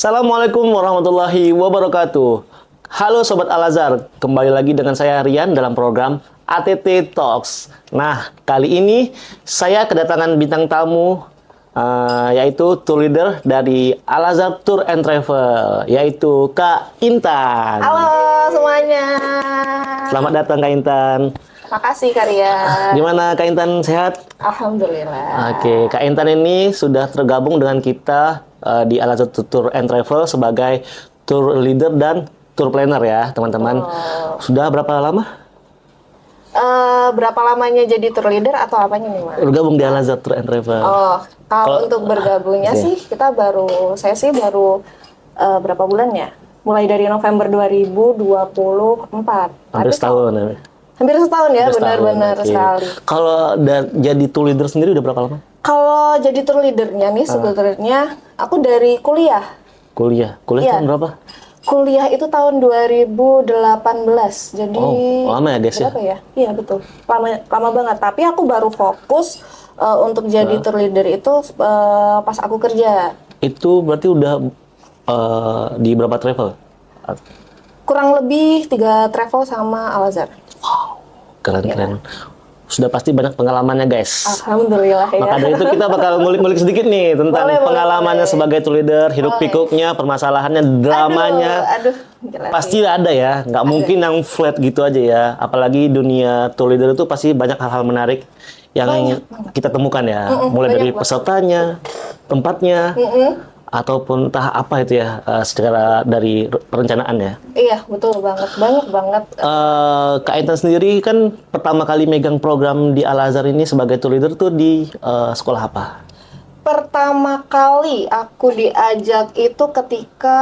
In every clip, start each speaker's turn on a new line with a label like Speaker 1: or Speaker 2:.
Speaker 1: Assalamualaikum warahmatullahi wabarakatuh. Halo Sobat Al-Azhar, kembali lagi dengan saya Rian dalam program ATT Talks. Nah, kali ini saya kedatangan bintang tamu, yaitu tour leader dari Al-Azhar Tour and Travel, yaitu Kak Intan.
Speaker 2: Halo semuanya.
Speaker 1: Selamat datang Kak Intan.
Speaker 2: Makasih Kak Rian.
Speaker 1: Gimana Kak Intan, sehat?
Speaker 2: Alhamdulillah.
Speaker 1: Oke, Kak Intan ini sudah tergabung dengan kita di Al-Azhar Tour and Travel sebagai tour leader dan tour planner ya, teman-teman. Sudah berapa lama?
Speaker 2: Berapa lamanya jadi tour leader atau apanya nih, Mas?
Speaker 1: Bergabung di Al-Azhar Tour and Travel.
Speaker 2: Kalau untuk bergabungnya
Speaker 1: oke.
Speaker 2: sih saya sih baru berapa bulan ya? Mulai dari November 2024.
Speaker 1: Hampir setahun ya.
Speaker 2: Hampir setahun ya,
Speaker 1: Hampir setahun,
Speaker 2: benar-benar
Speaker 1: oke.
Speaker 2: sekali.
Speaker 1: Kalau jadi tour leader sendiri udah berapa lama?
Speaker 2: Kalau jadi tour leadernya nih sebenarnya aku dari kuliah.
Speaker 1: Kuliah
Speaker 2: Iya.
Speaker 1: tahun berapa?
Speaker 2: Kuliah itu tahun 2018. Jadi
Speaker 1: lama ya, Des ya?
Speaker 2: berapa ya? Iya, betul. Lama banget. Tapi aku baru fokus untuk jadi tour leader itu pas aku kerja.
Speaker 1: Itu berarti udah di berapa travel?
Speaker 2: Kurang lebih 3 travel sama Al-Azhar.
Speaker 1: Keren-keren. Sudah pasti banyak pengalamannya, guys.
Speaker 2: Alhamdulillah ya.
Speaker 1: Maka dari itu kita bakal ngulik-ngulik sedikit nih tentang
Speaker 2: Boleh,
Speaker 1: pengalamannya
Speaker 2: boleh.
Speaker 1: sebagai tour leader, hiruk-pikuknya, permasalahannya, dramanya.
Speaker 2: Aduh, gila
Speaker 1: Pasti
Speaker 2: sih.
Speaker 1: ada ya, nggak mungkin yang flat gitu aja ya. Apalagi dunia tour leader itu pasti banyak hal-hal menarik yang kita temukan ya. Mulai dari
Speaker 2: banyak banget.
Speaker 1: pesertanya, tempatnya, ataupun entah apa itu ya, secara dari perencanaan ya.
Speaker 2: Iya, betul banget. Banyak banget.
Speaker 1: Kak Intan sendiri kan pertama kali megang program di Al-Azhar ini sebagai tour leader tuh di sekolah apa?
Speaker 2: Pertama kali aku diajak itu ketika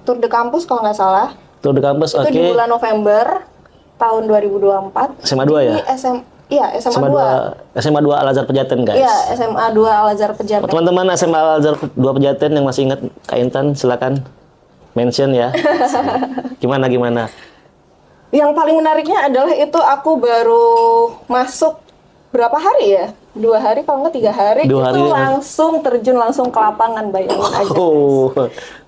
Speaker 2: tour de kampus kalau nggak salah.
Speaker 1: Tour de campus,
Speaker 2: Itu
Speaker 1: oke.
Speaker 2: di bulan November tahun 2024.
Speaker 1: SMA 2 ya?
Speaker 2: SMA 2.
Speaker 1: SMA 2 Al-Azhar Pejaten, guys.
Speaker 2: Iya, SMA 2 Al-Azhar Pejaten.
Speaker 1: Teman-teman SMA Al-Azhar 2 Pejaten yang masih ingat Kak Intan, silakan mention ya. Gimana?
Speaker 2: Yang paling menariknya adalah itu aku baru masuk berapa hari ya? 2 hari kalau nggak 3 hari.
Speaker 1: 2 hari
Speaker 2: itu
Speaker 1: ya.
Speaker 2: langsung terjun langsung ke lapangan, bayangin aja.
Speaker 1: Oh,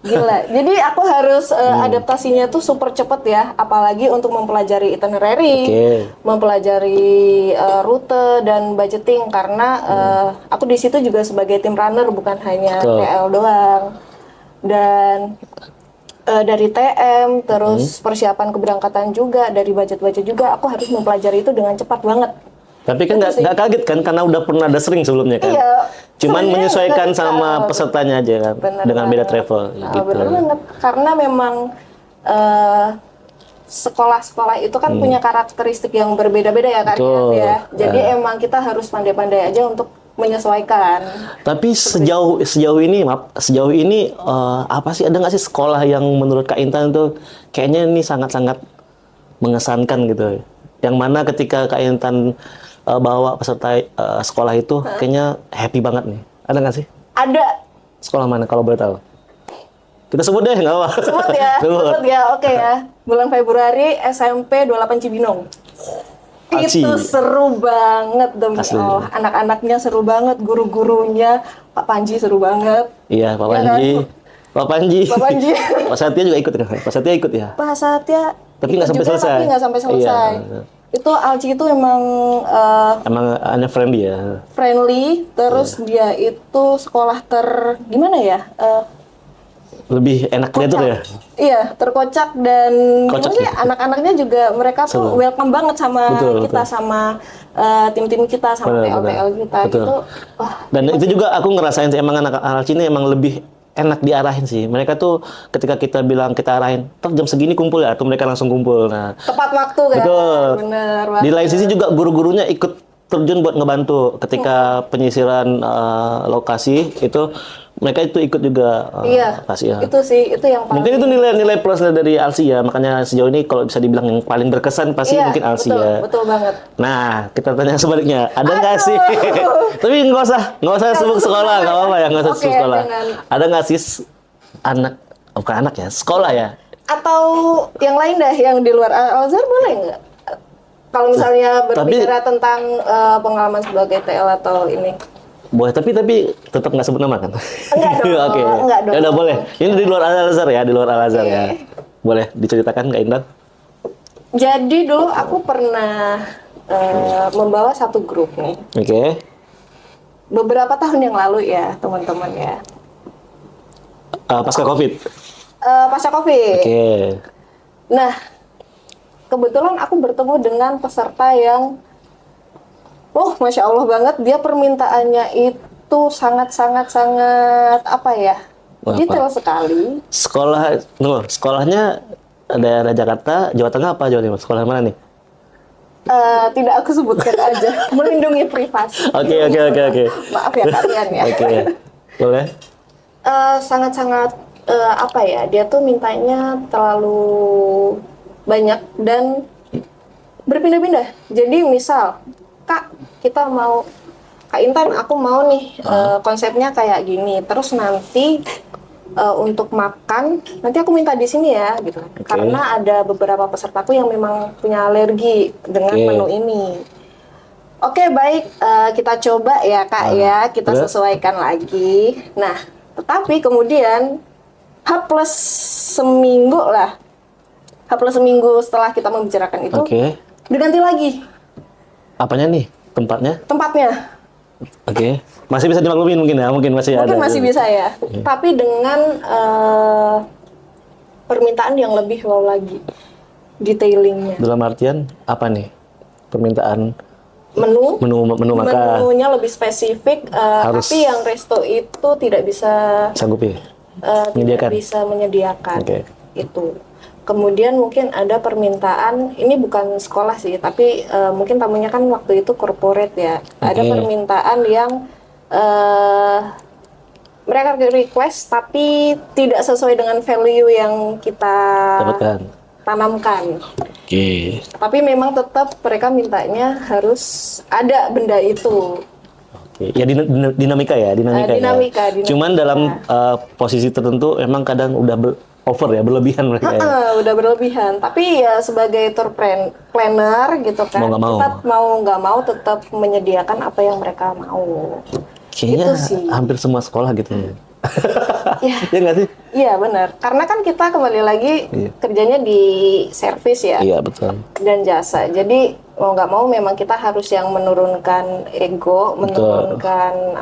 Speaker 2: Gila. Jadi aku harus adaptasinya tuh super cepet ya, apalagi untuk mempelajari itinerary,
Speaker 1: Oke.
Speaker 2: mempelajari rute dan budgeting karena aku di situ juga sebagai tim runner bukan hanya
Speaker 1: Betul.
Speaker 2: TL doang. Dan dari TM terus persiapan keberangkatan juga, dari budget-budget juga aku harus mempelajari itu dengan cepat banget.
Speaker 1: tapi kan
Speaker 2: Itu sih.
Speaker 1: nggak kaget kan karena udah pernah ada sering sebelumnya kan.
Speaker 2: Iya.
Speaker 1: Cuman
Speaker 2: sebenarnya
Speaker 1: menyesuaikan
Speaker 2: nggak
Speaker 1: sama
Speaker 2: tahu.
Speaker 1: pesertanya aja kan,
Speaker 2: Bener
Speaker 1: dengan beda
Speaker 2: banget.
Speaker 1: travel gitu.
Speaker 2: Bener banget, karena memang sekolah-sekolah itu kan punya karakteristik yang berbeda-beda ya kan
Speaker 1: Betul.
Speaker 2: ya. Jadi emang kita harus pandai-pandai aja untuk menyesuaikan.
Speaker 1: Tapi sejauh ini apa sih, ada nggak sih sekolah yang menurut Kak Intan itu kayaknya ini sangat-sangat mengesankan gitu? Yang mana ketika Kak Intan bawa peserta sekolah itu kayaknya happy banget nih. Ada nggak sih?
Speaker 2: Ada.
Speaker 1: Sekolah mana kalau boleh tahu? Kita sebut deh, nggak apa-apa.
Speaker 2: Sebut ya, sebut ya, oke ya. Bulan Februari SMP 28 Cibinong.
Speaker 1: Aci.
Speaker 2: Itu seru banget demi
Speaker 1: Asli.
Speaker 2: Allah. Anak-anaknya seru banget, guru-gurunya, Pak Panji seru banget.
Speaker 1: Iya, Pak
Speaker 2: Iya kan?
Speaker 1: Panji. Pak Panji.
Speaker 2: Pak Panji.
Speaker 1: Pak Satya juga ikut kan? Pak Satya ikut ya?
Speaker 2: Pak Satya
Speaker 1: Tapi
Speaker 2: ikut
Speaker 1: nggak sampai
Speaker 2: juga,
Speaker 1: selesai.
Speaker 2: Tapi nggak sampai selesai.
Speaker 1: Iya.
Speaker 2: Itu Alci itu emang
Speaker 1: Emang hanya friendly ya?
Speaker 2: friendly, terus dia itu sekolah gimana ya?
Speaker 1: Lebih enak diatur ya?
Speaker 2: Iya, terkocak dan
Speaker 1: Kocak
Speaker 2: gimana ya,
Speaker 1: ya?
Speaker 2: anak-anaknya juga mereka tuh
Speaker 1: Seru.
Speaker 2: welcome banget sama
Speaker 1: Betul,
Speaker 2: kita,
Speaker 1: betul.
Speaker 2: sama tim-tim kita, sama
Speaker 1: Benar,
Speaker 2: TL-TL kita
Speaker 1: betul.
Speaker 2: gitu. Wah,
Speaker 1: Dan itu juga aku ngerasain sih, emang anak ini emang lebih enak diarahin sih. Mereka tuh ketika kita bilang kita arahin, "Ntar jam segini kumpul ya," atau mereka langsung kumpul. Nah,
Speaker 2: tepat waktu kan?
Speaker 1: betul.
Speaker 2: Bener
Speaker 1: Di
Speaker 2: banget.
Speaker 1: lain sisi juga guru-gurunya ikut terjun buat ngebantu ketika penyisiran lokasi itu, mereka itu ikut juga
Speaker 2: Iya,
Speaker 1: kasih ya.
Speaker 2: itu sih, itu yang paling.
Speaker 1: Mungkin itu nilai-nilai plusnya dari Alsi ya, makanya sejauh ini kalau bisa dibilang yang paling berkesan pasti
Speaker 2: Iya,
Speaker 1: mungkin Alsi
Speaker 2: betul,
Speaker 1: ya.
Speaker 2: betul banget.
Speaker 1: Nah, kita tanya sebaliknya, ada nggak sih? Tapi nggak usah sebut sekolah, nggak apa-apa ya, nggak usah
Speaker 2: Oke,
Speaker 1: sebut sekolah.
Speaker 2: jangan.
Speaker 1: Ada nggak sih bukan anak ya, sekolah ya?
Speaker 2: Atau yang lain dah, yang di luar Al-Azhar boleh nggak? Kalau misalnya berbicara tentang pengalaman sebagai TL atau ini.
Speaker 1: Boleh, tapi tetap nggak sebut nama kan?
Speaker 2: Enggak dong,
Speaker 1: Oke.
Speaker 2: enggak dong.
Speaker 1: Ya udah boleh. Ini di luar Al-Azhar ya, di luar Al-Azhar ya. Boleh diceritakan Kak Intan?
Speaker 2: Jadi dulu aku pernah membawa satu grup nih.
Speaker 1: Oke.
Speaker 2: Beberapa tahun yang lalu ya, teman-teman ya.
Speaker 1: Pasca Covid.
Speaker 2: Pasca Covid.
Speaker 1: Oke.
Speaker 2: Nah, kebetulan aku bertemu dengan peserta yang, Masya Allah banget, dia permintaannya itu sangat apa ya,
Speaker 1: Wah,
Speaker 2: detail sekali.
Speaker 1: Sekolahnya daerah Jakarta, Jawa Tengah apa Jawa Timur? Sekolah mana nih?
Speaker 2: Tidak aku sebutkan aja, melindungi privasi.
Speaker 1: Oke.
Speaker 2: Maaf ya kalian ya.
Speaker 1: Oke. Boleh?
Speaker 2: Sangat-sangat apa ya, dia tuh mintanya terlalu banyak dan berpindah-pindah. Jadi misal, Kak Intan, aku mau nih konsepnya kayak gini. Terus nanti untuk makan, nanti aku minta di sini ya, gitu. Karena ada beberapa pesertaku yang memang punya alergi dengan menu ini. Oke, baik, kita coba ya Kak ya, kita sesuaikan lagi. Nah, tetapi kemudian H plus seminggu setelah kita membicarakan itu, diganti lagi.
Speaker 1: Apanya nih? Tempatnya? Oke. Masih bisa dimaklumin mungkin ya? Mungkin masih ada.
Speaker 2: Mungkin masih bisa ya. Tapi dengan permintaan yang lebih wow lagi. Detailingnya.
Speaker 1: Dalam artian apa nih? Permintaan
Speaker 2: menu
Speaker 1: makan.
Speaker 2: Menunya lebih spesifik, tapi yang resto itu tidak bisa
Speaker 1: sanggupi.
Speaker 2: Tidak bisa menyediakan. Itu. Kemudian mungkin ada permintaan, ini bukan sekolah sih, tapi mungkin tamunya kan waktu itu corporate ya. Ada permintaan yang mereka request tapi tidak sesuai dengan value yang kita tanamkan. Tapi memang tetap mereka mintanya harus ada benda itu.
Speaker 1: Ya dinamika. Cuman dalam posisi tertentu emang kadang udah over ya, berlebihan mereka.
Speaker 2: Udah berlebihan. Tapi ya sebagai tour planner gitu kan, kita mau nggak mau tetap menyediakan apa yang mereka mau.
Speaker 1: Kayaknya hampir semua sekolah gitu.
Speaker 2: Ya
Speaker 1: nggak sih?
Speaker 2: Iya benar. Karena kan kita kembali lagi kerjanya di servis ya.
Speaker 1: Iya betul.
Speaker 2: Dan jasa. Jadi mau nggak mau memang kita harus yang menurunkan ego, menurunkan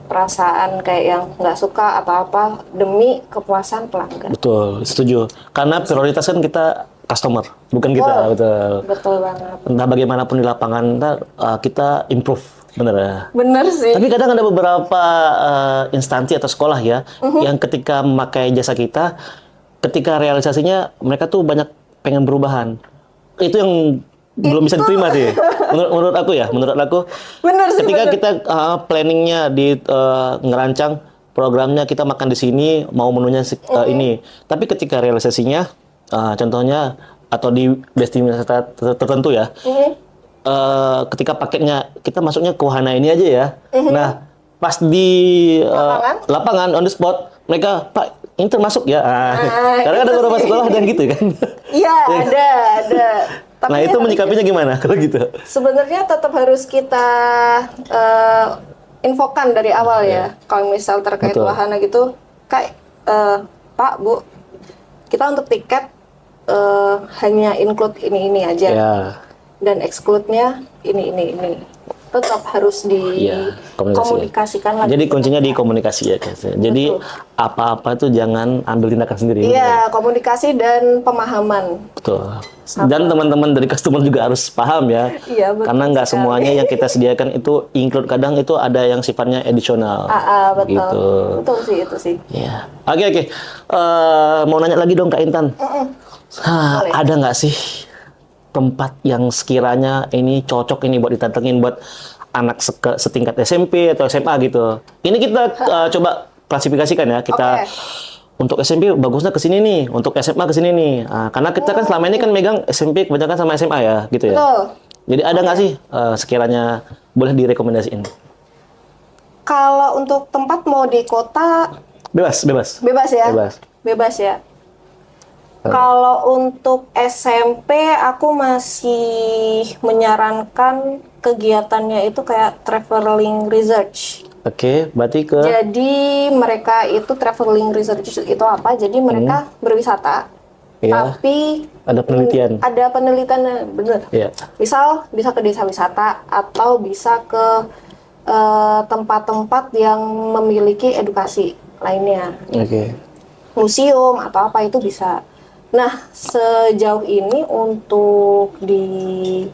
Speaker 2: perasaan kayak yang nggak suka atau apa demi kepuasan pelanggan.
Speaker 1: Betul, setuju. Karena prioritas kan kita customer, bukan kita.
Speaker 2: Betul banget.
Speaker 1: Entah bagaimanapun di lapangan, kita improve, bener ya?
Speaker 2: Bener sih.
Speaker 1: Tapi kadang ada beberapa instansi atau sekolah ya, yang ketika memakai jasa kita, ketika realisasinya mereka tuh banyak pengen perubahan. Itu yang belum bisa diterima sih. Menurut aku
Speaker 2: bener sih,
Speaker 1: ketika kita planningnya di ngerancang programnya, kita makan di sini, mau menunya ini, tapi ketika realisasinya contohnya atau di destinasi tertentu ya, ketika paketnya kita masuknya ke wahana ini aja ya, nah pas di lapangan on the spot mereka, Pak, ini termasuk ya. Karena ada beberapa sekolah dan gitu kan.
Speaker 2: Iya, ada. Tapi
Speaker 1: nah itu menyikapinya gimana kalau gitu?
Speaker 2: Sebenarnya tetap harus kita infokan dari awal ya. Kalau misal terkait wahana gitu, Pak, Bu, kita untuk tiket hanya include ini aja. Dan exclude-nya ini. Tetap harus dikomunikasikan lagi.
Speaker 1: Jadi kuncinya di komunikasi ya. Jadi apa-apa tuh jangan ambil tindakan sendiri.
Speaker 2: Iya, komunikasi dan pemahaman.
Speaker 1: Betul. Dan teman-teman dari customer juga harus paham ya.
Speaker 2: Iya, betul.
Speaker 1: Karena nggak semuanya yang kita sediakan itu include, kadang itu ada yang sifatnya additional.
Speaker 2: Betul.
Speaker 1: Gitu.
Speaker 2: Betul sih, itu sih.
Speaker 1: Iya. Oke. Mau nanya lagi dong Kak Intan. Ada nggak sih tempat yang sekiranya ini cocok ini buat didatengin buat anak setingkat SMP atau SMA gitu? Ini kita coba klasifikasikan ya. Kita untuk SMP bagusnya ke sini nih, untuk SMA ke sini nih. Karena kita kan selama ini kan megang SMP kebanyakan sama SMA ya, gitu ya.
Speaker 2: Betul.
Speaker 1: Jadi ada nggak sih sekiranya boleh direkomendasiin?
Speaker 2: Kalau untuk tempat mau di kota
Speaker 1: bebas
Speaker 2: ya. Bebas ya. Kalau untuk SMP aku masih menyarankan kegiatannya itu kayak traveling research.
Speaker 1: Oke, berarti ke
Speaker 2: Jadi mereka itu traveling research itu apa? Jadi mereka berwisata,
Speaker 1: ya,
Speaker 2: tapi
Speaker 1: ada penelitian.
Speaker 2: ada penelitiannya, bener.
Speaker 1: Ya.
Speaker 2: Misal bisa ke desa wisata atau bisa ke tempat-tempat yang memiliki edukasi lainnya,
Speaker 1: Oke.
Speaker 2: museum atau apa itu bisa. Nah, sejauh ini untuk di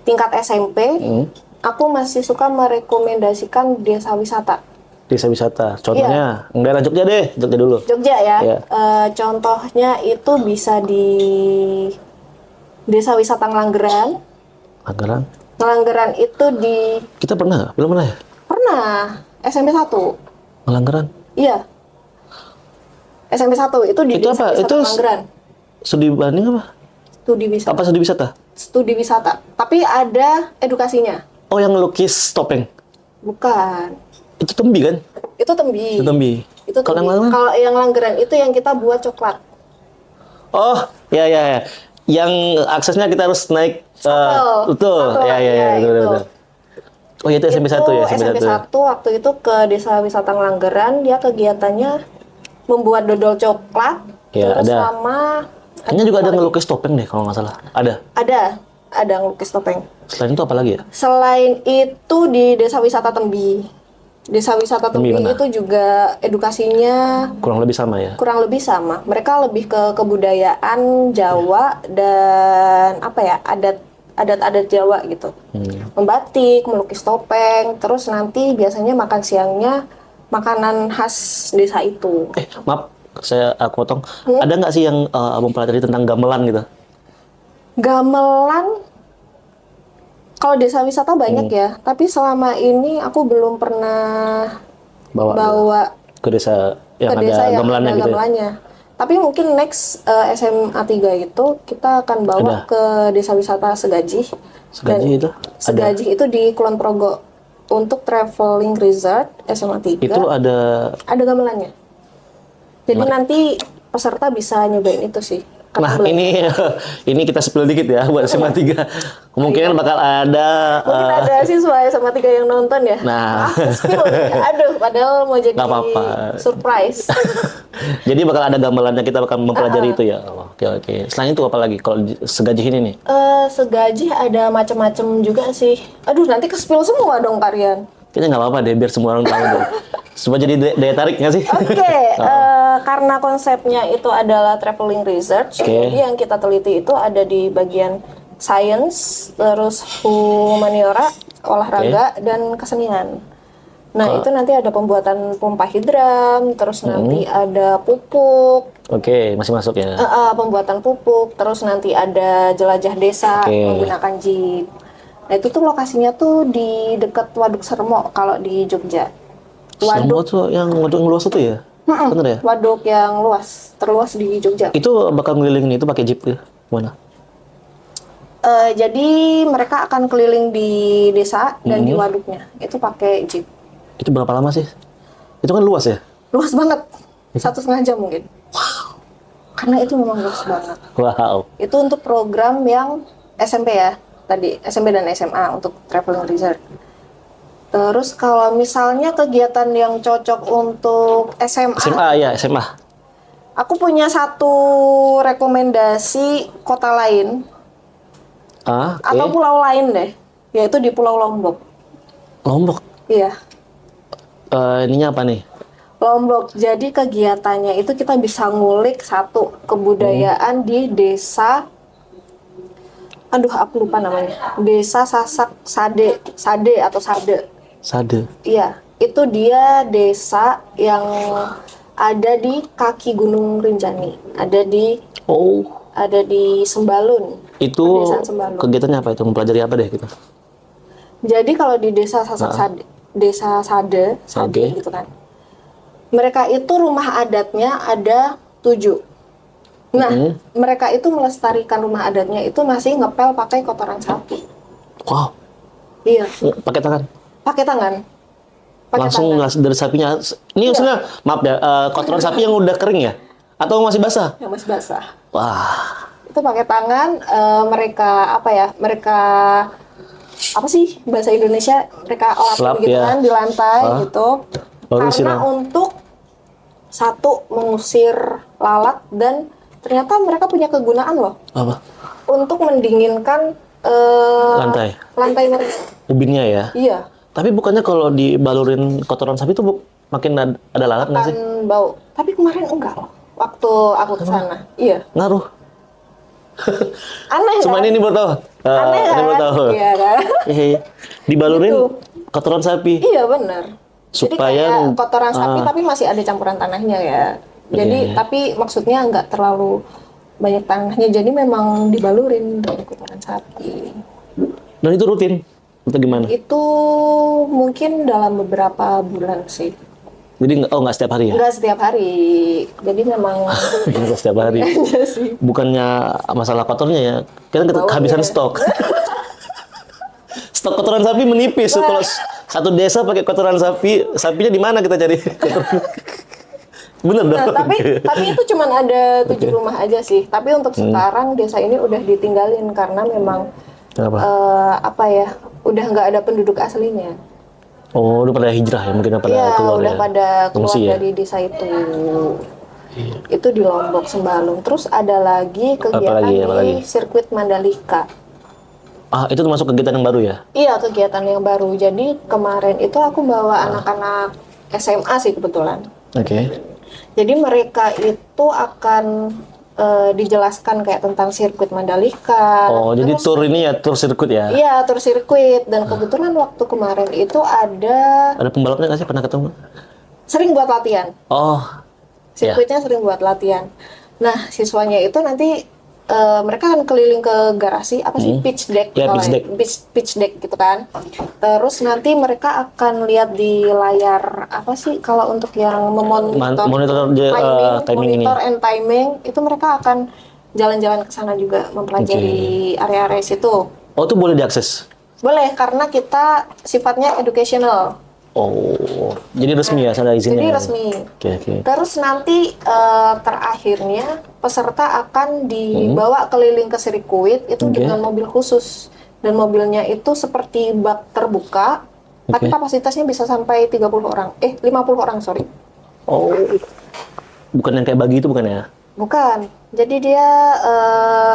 Speaker 2: tingkat SMP, aku masih suka merekomendasikan desa wisata.
Speaker 1: Desa wisata. Contohnya, daerah Jogja deh, Jogja dulu.
Speaker 2: Jogja ya.
Speaker 1: Iya.
Speaker 2: Contohnya itu bisa di desa wisata Ngelanggeran.
Speaker 1: Anggaran.
Speaker 2: Ngelanggeran itu di
Speaker 1: Kita pernah nggak? Belum pernah ya?
Speaker 2: pernah SMP 1.
Speaker 1: Ngelanggeran.
Speaker 2: Iya. SMP 1 itu di
Speaker 1: Itu
Speaker 2: desa
Speaker 1: apa?
Speaker 2: wisata
Speaker 1: Itu
Speaker 2: Ngelanggeran.
Speaker 1: studi banding apa?
Speaker 2: Studi wisata.
Speaker 1: Apa studi wisata?
Speaker 2: Studi wisata. Tapi ada edukasinya.
Speaker 1: Oh, yang ngelukis topeng.
Speaker 2: Bukan.
Speaker 1: Itu Tembi kan?
Speaker 2: Itu Tembi.
Speaker 1: Itu Tembi.
Speaker 2: Itu
Speaker 1: Kalau yang
Speaker 2: Tembi.
Speaker 1: Ngelanggeran?
Speaker 2: Kalau yang Langgeran itu yang kita buat coklat.
Speaker 1: Oh, ya ya ya. Yang aksesnya kita harus naik betul.
Speaker 2: Shuttle,
Speaker 1: Ya ya ya, betul,
Speaker 2: itu.
Speaker 1: betul. Oh, itu SMP 1 ya,
Speaker 2: SMP 1 waktu itu ke desa wisata Ngelanggeran, dia kegiatannya membuat dodol coklat.
Speaker 1: Ya,
Speaker 2: terus
Speaker 1: ada.
Speaker 2: sama
Speaker 1: Kayaknya juga ada ngelukis topeng deh kalau nggak salah.
Speaker 2: ada ngelukis topeng.
Speaker 1: Selain itu apa lagi ya?
Speaker 2: Selain itu di desa wisata Tembi. Desa wisata
Speaker 1: Tembi
Speaker 2: Tembi
Speaker 1: mana?
Speaker 2: itu juga edukasinya
Speaker 1: Kurang lebih sama ya.
Speaker 2: kurang lebih sama. Mereka lebih ke kebudayaan Jawa dan apa ya, adat-adat Jawa gitu. Membatik, melukis topeng, terus nanti biasanya makan siangnya makanan khas desa itu.
Speaker 1: Maaf, aku potong. Ada nggak sih yang mempelajari tentang gamelan gitu?
Speaker 2: Gamelan kalau desa wisata banyak ya, tapi selama ini aku belum pernah bawa
Speaker 1: ke desa yang
Speaker 2: ke desa
Speaker 1: ada
Speaker 2: yang
Speaker 1: gamelannya
Speaker 2: ada
Speaker 1: gitu.
Speaker 2: gamelannya. Tapi mungkin next SMA 3 itu kita akan bawa ke desa wisata Segajih.
Speaker 1: Segajih
Speaker 2: Dan
Speaker 1: itu?
Speaker 2: Segajih itu di Kulon Progo untuk traveling resort SMA 3.
Speaker 1: Itu ada
Speaker 2: gamelannya. Jadi nanti peserta bisa nyobain itu sih.
Speaker 1: Nah, ini kita spill dikit ya buat SMA 3. Kemungkinan bakal ada
Speaker 2: Mungkin ada siswa SMA 3 yang nonton ya.
Speaker 1: Nah.
Speaker 2: Spill. Aduh, padahal mau jadi
Speaker 1: Nggak apa-apa.
Speaker 2: surprise.
Speaker 1: Jadi bakal ada gamelannya, kita bakal mempelajari itu ya. Oke. Selain itu apa lagi kalau Segajih ini nih?
Speaker 2: Segajih ada macam-macam juga sih. Aduh, nanti ke-spill semua dong kalian.
Speaker 1: Kayaknya nggak apa-apa deh, biar semua orang tahu deh. Semua jadi daya tarik nggak sih?
Speaker 2: Oke, karena konsepnya itu adalah traveling research, jadi yang kita teliti itu ada di bagian science, terus humaniora, olahraga, dan kesenian. Nah, itu nanti ada pembuatan pompa hidram, terus nanti ada pupuk.
Speaker 1: Oke, masih masuk ya.
Speaker 2: Pembuatan pupuk, terus nanti ada jelajah desa menggunakan jeep. Nah, itu tuh lokasinya tuh di dekat Waduk Sermo kalau di Jogja.
Speaker 1: Sermo tuh yang waduk luas itu ya? Bener ya?
Speaker 2: Waduk yang terluas di Jogja.
Speaker 1: Itu bakal ngelilingin itu pakai jeep ya? Mana?
Speaker 2: Jadi mereka akan keliling di desa dan di waduknya. Itu pakai jeep.
Speaker 1: Itu berapa lama sih? Itu kan luas ya?
Speaker 2: Luas banget. 1,5 jam mungkin. Wow. Karena itu memang luas banget.
Speaker 1: Wow.
Speaker 2: Itu untuk program yang SMP ya. Tadi SMP dan SMA untuk traveling research. Terus kalau misalnya kegiatan yang cocok untuk SMA.
Speaker 1: SMA ya, SMA.
Speaker 2: Aku punya satu rekomendasi kota lain. Atau pulau lain deh. Yaitu di Pulau Lombok.
Speaker 1: Lombok?
Speaker 2: Iya.
Speaker 1: Ininya apa nih?
Speaker 2: Lombok. Jadi kegiatannya itu kita bisa ngulik satu kebudayaan di desa. Aduh, aku lupa namanya. Desa Sasak Sade atau Sade.
Speaker 1: Sade.
Speaker 2: Iya, itu dia desa yang ada di kaki Gunung Rinjani. Ada di Sembalun.
Speaker 1: Itu
Speaker 2: Sembalun.
Speaker 1: kegiatannya apa itu? Mempelajari apa deh gitu?
Speaker 2: Jadi kalau di desa Sasak Sade gitu kan. Mereka itu rumah adatnya ada 7. Nah, mereka itu melestarikan rumah adatnya itu masih ngepel pakai kotoran sapi.
Speaker 1: Wow.
Speaker 2: Iya.
Speaker 1: Pakai tangan?
Speaker 2: Pakai tangan.
Speaker 1: Langsung dari sapinya. Ini maksudnya, maaf ya, kotoran sapi yang udah kering ya? Atau masih basah?
Speaker 2: Yang masih basah.
Speaker 1: Wah.
Speaker 2: Itu pakai tangan, mereka apa sih bahasa Indonesia, mereka
Speaker 1: Lap,
Speaker 2: lapin gitu
Speaker 1: ya.
Speaker 2: kan di lantai gitu.
Speaker 1: Baru
Speaker 2: Karena
Speaker 1: siram.
Speaker 2: untuk satu mengusir lalat, dan ternyata mereka punya kegunaan loh
Speaker 1: Apa?
Speaker 2: untuk mendinginkan
Speaker 1: Lantai.
Speaker 2: lantai mereka.
Speaker 1: Ubinnya ya.
Speaker 2: Iya,
Speaker 1: Tapi bukannya kalau dibalurin kotoran sapi itu makin ada lalat nggak
Speaker 2: kan
Speaker 1: sih?
Speaker 2: bau. Tapi kemarin enggak loh, waktu aku ke sana. Iya,
Speaker 1: Ngaruh.
Speaker 2: aneh
Speaker 1: Cuma
Speaker 2: kan?
Speaker 1: ini baru tahu.
Speaker 2: Aneh
Speaker 1: Ini baru
Speaker 2: kan?
Speaker 1: tahu.
Speaker 2: Iya kan?
Speaker 1: Iya. Dibalurin
Speaker 2: Gitu.
Speaker 1: kotoran sapi.
Speaker 2: Iya benar. Jadi
Speaker 1: Supaya
Speaker 2: kayak kotoran sapi tapi masih ada campuran tanahnya ya. Jadi
Speaker 1: Iya.
Speaker 2: tapi maksudnya nggak terlalu banyak tanahnya. Jadi memang dibalurin dengan kotoran sapi.
Speaker 1: Dan itu rutin atau gimana?
Speaker 2: Itu mungkin dalam beberapa bulan sih.
Speaker 1: Jadi nggak setiap hari ya?
Speaker 2: Nggak setiap hari. Jadi memang
Speaker 1: Nggak setiap hari.
Speaker 2: aja sih.
Speaker 1: Bukannya masalah kotornya ya, kita
Speaker 2: Baunya.
Speaker 1: kehabisan stok. Stok kotoran sapi menipis. Kalau satu desa pakai kotoran sapi, sapinya di mana kita cari? Bener dong.
Speaker 2: Nah, tapi itu cuman ada 7 rumah aja sih. Tapi untuk sekarang desa ini udah ditinggalin karena memang
Speaker 1: Kenapa?
Speaker 2: apa ya, udah nggak ada penduduk aslinya.
Speaker 1: Oh, udah pada hijrah ya, mungkin udah pada
Speaker 2: Iya,
Speaker 1: keluar
Speaker 2: udah
Speaker 1: ya.
Speaker 2: pada keluar
Speaker 1: Fungsi ya?
Speaker 2: dari desa itu. Itu di Lombok Sembalun. Terus ada lagi kegiatan
Speaker 1: Apa lagi?
Speaker 2: di sirkuit Mandalika.
Speaker 1: Ah, itu termasuk kegiatan yang baru ya?
Speaker 2: Iya, kegiatan yang baru. Jadi kemarin itu aku bawa anak-anak SMA sih kebetulan.
Speaker 1: Oke.
Speaker 2: Jadi mereka itu akan dijelaskan kayak tentang sirkuit Mandalika.
Speaker 1: Oh, jadi
Speaker 2: Terus,
Speaker 1: tur ini ya, tur sirkuit ya?
Speaker 2: iya, tur sirkuit. Dan kebetulan waktu kemarin itu
Speaker 1: Ada pembalapnya nggak sih? Pernah ketemu?
Speaker 2: sering buat latihan.
Speaker 1: Oh,
Speaker 2: Sirkuitnya sering buat latihan. Nah, siswanya itu nanti mereka akan keliling ke garasi, apa sih, pitch deck,
Speaker 1: Ya,
Speaker 2: kalau
Speaker 1: pitch deck.
Speaker 2: pitch deck gitu kan. Terus nanti mereka akan lihat di layar, apa sih kalau untuk yang memonitor
Speaker 1: monitor timing ini.
Speaker 2: monitor and timing, itu mereka akan jalan-jalan ke sana juga mempelajari area-area situ.
Speaker 1: Oh, itu boleh diakses?
Speaker 2: Boleh, karena kita sifatnya educational.
Speaker 1: Oh, jadi resmi ya, ada izinnya?
Speaker 2: Jadi
Speaker 1: ya?
Speaker 2: resmi.
Speaker 1: Oke.
Speaker 2: Terus nanti terakhirnya peserta akan dibawa keliling ke sirkuit itu dengan mobil khusus, dan mobilnya itu seperti bak terbuka, tapi kapasitasnya bisa sampai 50 orang. 50 orang, sorry.
Speaker 1: Oh, bukan yang kayak bagi itu bukan ya?
Speaker 2: Bukan. Jadi dia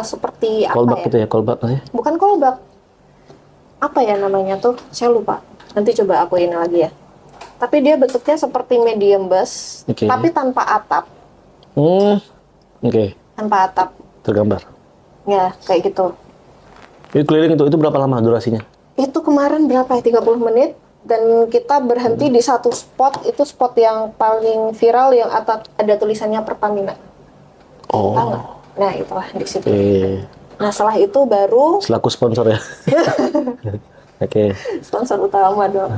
Speaker 2: seperti apa
Speaker 1: Callback
Speaker 2: ya?
Speaker 1: gitu ya, callback nggak sih?
Speaker 2: Bukan callback. Apa ya namanya tuh? Saya lupa. Nanti coba aku ini lagi ya. Tapi dia bentuknya seperti medium bus,
Speaker 1: Oke.
Speaker 2: tapi tanpa atap.
Speaker 1: Oke,
Speaker 2: Tanpa atap.
Speaker 1: tergambar.
Speaker 2: Ya, kayak gitu.
Speaker 1: Itu keliling itu berapa lama durasinya?
Speaker 2: Itu kemarin berapa ya? 30 menit. Dan kita berhenti di satu spot. Itu spot yang paling viral yang ada tulisannya Pertamina.
Speaker 1: Oh,
Speaker 2: Tahu nggak? Nah, itulah di situ.
Speaker 1: oke.
Speaker 2: Nah, setelah itu baru
Speaker 1: Selaku sponsor ya? Oke.
Speaker 2: sponsor utama dong.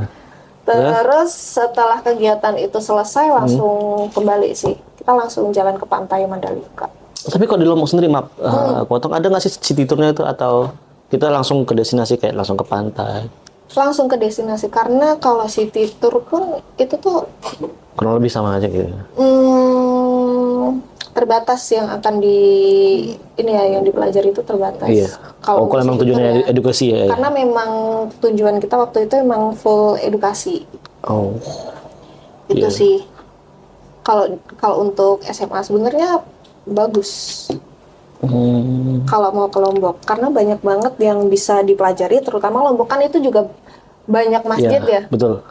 Speaker 2: Terus setelah kegiatan itu selesai langsung kembali sih. Kita langsung jalan ke pantai Mandalika.
Speaker 1: Tapi kalau di Lombok sendiri, maaf, potong, ada nggak sih city tour-nya itu atau kita langsung ke destinasi kayak langsung ke pantai?
Speaker 2: Langsung ke destinasi, karena kalau city tour pun itu tuh
Speaker 1: Kurang lebih sama aja gitu.
Speaker 2: terbatas yang akan yang dipelajari itu terbatas.
Speaker 1: Iya. Kalau
Speaker 2: untuk
Speaker 1: emang
Speaker 2: city tour
Speaker 1: tujuannya
Speaker 2: ya.
Speaker 1: edukasi ya.
Speaker 2: Karena memang tujuan kita waktu itu emang full edukasi.
Speaker 1: Oh.
Speaker 2: Itu
Speaker 1: Iya.
Speaker 2: sih. Kalau untuk SMA sebenarnya bagus. Kalau mau ke Lombok, karena banyak banget yang bisa dipelajari, terutama Lombok kan itu juga banyak masjid ya.
Speaker 1: Betul.